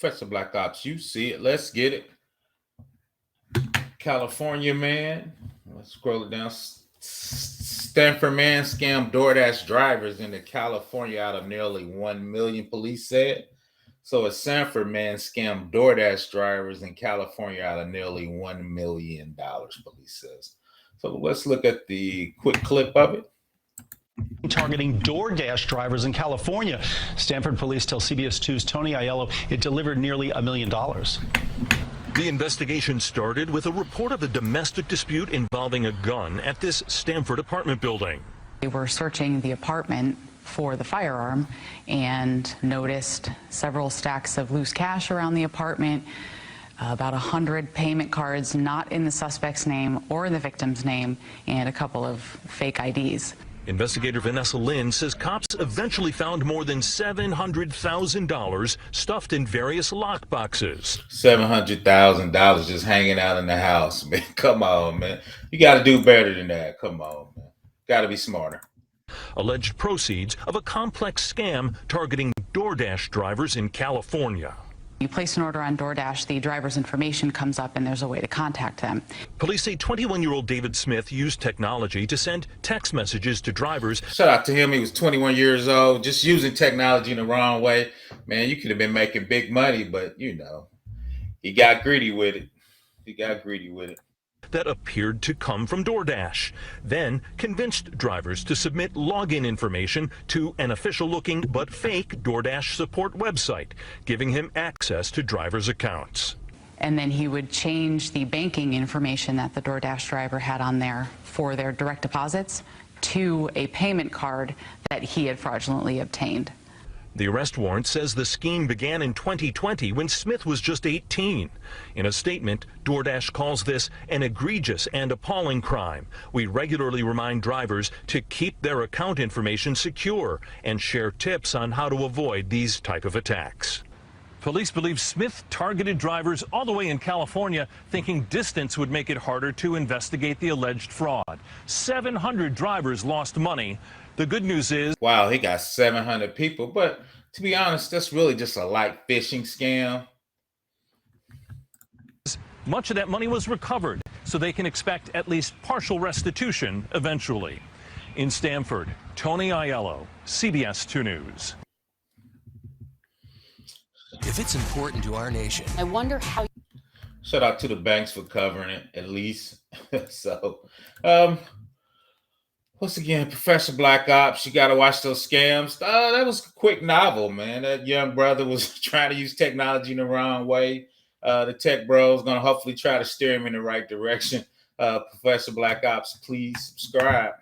Professor Black Ops, you see it. Let's get it. California man. Let's scroll it down. Stanford man scammed DoorDash drivers into California out of nearly 1 million, police said. So a Sanford man scammed DoorDash drivers in California out of nearly $1 million, police says. So let's look at the quick clip of it. Targeting DoorDash drivers in California. Stamford Police tell CBS 2's Tony Aiello it delivered nearly $1 million. The investigation started with a report of a domestic dispute involving a gun at this Stamford apartment building. They were searching the apartment for the firearm and noticed several stacks of loose cash around the apartment, about 100 payment cards not in the suspect's name or in the victim's name, and a couple of fake IDs. Investigator Vanessa Lynn says cops eventually found more than $700,000 stuffed in various lockboxes. $700,000 just hanging out in the house, man. Come on, man. You got to do better than that. Come on, man. Got to be smarter. Alleged proceeds of a complex scam targeting DoorDash drivers in California. You place an order on DoorDash, the driver's information comes up and there's a way to contact them. Police say 21-year-old David Smith used technology to send text messages to drivers. Shout out to him. He was 21 years old, just using technology in the wrong way. Man, you could have been making big money, but, you know, he got greedy with it. That appeared to come from DoorDash, then convinced drivers to submit login information to an official-looking but fake DoorDash support website, giving him access to drivers' accounts. And then he would change the banking information that the DoorDash driver had on there for their direct deposits to a payment card that he had fraudulently obtained. The arrest warrant says the scheme began in 2020 when Smith was just 18. In a statement, DoorDash calls this an egregious and appalling crime. We regularly remind drivers to keep their account information secure and share tips on how to avoid these type of attacks. Police believe Smith targeted drivers all the way in California, thinking distance would make it harder to investigate the alleged fraud. 700 drivers lost money. The good news is, wow, he got 700 people. But to be honest, that's really just a light phishing scam. much of that money was recovered, so they can expect at least partial restitution eventually. In Stamford, Tony Aiello, CBS 2 News. If it's important to our nation, I wonder how. Shout out to the banks for covering it, at least. So, once again, Professor Black Ops, you got to watch those scams. That was a quick novel, man. That young brother was trying to use technology in the wrong way. The tech bro is going to hopefully try to steer him in the right direction. Professor Black Ops, please subscribe.